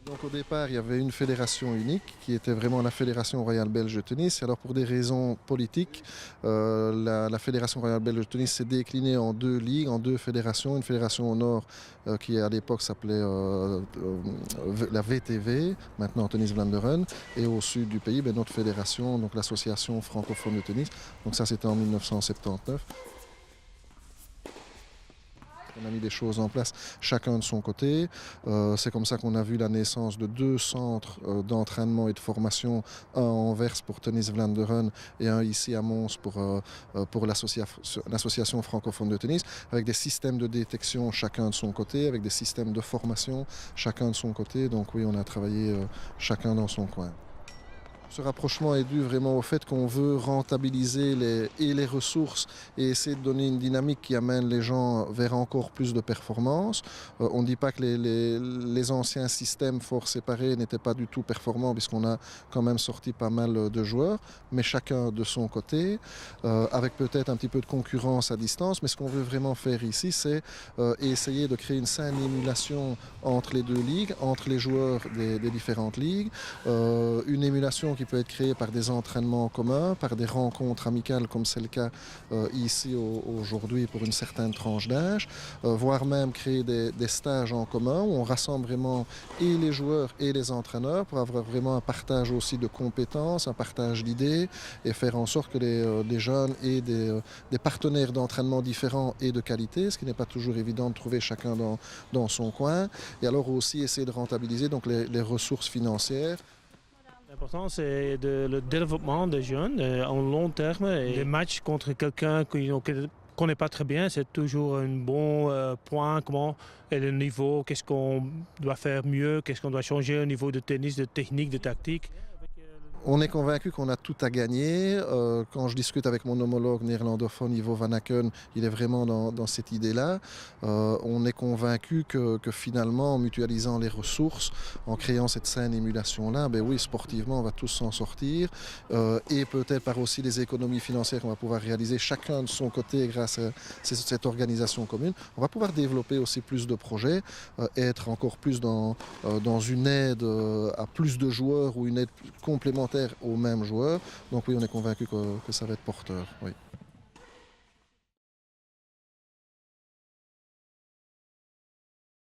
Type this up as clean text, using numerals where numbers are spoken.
Donc au départ, il y avait une fédération unique qui était vraiment la Fédération royale belge de tennis. Et alors pour des raisons politiques, la Fédération royale belge de tennis s'est déclinée en deux ligues, en deux fédérations. Une fédération au nord qui à l'époque s'appelait la VTV, maintenant Tennis Vlaanderen, et au sud du pays, notre fédération, donc l'association francophone de tennis. Donc ça c'était en 1979. On a mis des choses en place, chacun de son côté. C'est comme ça qu'on a vu la naissance de deux centres d'entraînement et de formation, un à Anvers pour Tennis Vlaanderen et un ici à Mons pour l'association francophone de tennis, avec des systèmes de détection chacun de son côté, avec des systèmes de formation chacun de son côté. Donc oui, on a travaillé chacun dans son coin. Ce rapprochement est dû vraiment au fait qu'on veut rentabiliser les ressources et essayer de donner une dynamique qui amène les gens vers encore plus de performance. On ne dit pas que les anciens systèmes fort séparés n'étaient pas du tout performants puisqu'on a quand même sorti pas mal de joueurs, mais chacun de son côté, avec peut-être un petit peu de concurrence à distance. Mais ce qu'on veut vraiment faire ici, c'est essayer de créer une saine émulation entre les deux ligues, entre les joueurs des différentes ligues, une émulation qui peut être créée par des entraînements communs, par des rencontres amicales comme c'est le cas ici aujourd'hui pour une certaine tranche d'âge, voire même créer des stages en commun où on rassemble vraiment et les joueurs et les entraîneurs pour avoir vraiment un partage aussi de compétences, un partage d'idées et faire en sorte que les jeunes aient des partenaires d'entraînement différents et de qualité, ce qui n'est pas toujours évident de trouver chacun dans son coin. Et alors aussi essayer de rentabiliser donc les ressources financières. L'important, c'est le développement des jeunes en long terme. Et les matchs contre quelqu'un qu'on ne connaît pas très bien, c'est toujours un bon point. Comment est le niveau, qu'est-ce qu'on doit faire mieux, qu'est-ce qu'on doit changer au niveau de tennis, de technique, de tactique. On est convaincu qu'on a tout à gagner. Quand je discute avec mon homologue néerlandophone Ivo Van Aken, il est vraiment dans cette idée-là. On est convaincu que finalement, en mutualisant les ressources, en créant cette saine émulation-là, ben oui, sportivement, on va tous s'en sortir. Et peut-être par aussi les économies financières qu'on va pouvoir réaliser chacun de son côté grâce à cette organisation commune. On va pouvoir développer aussi plus de projets, être encore plus dans une aide à plus de joueurs ou une aide complémentaire aux mêmes joueurs. Donc oui, on est convaincu que ça va être porteur. Oui.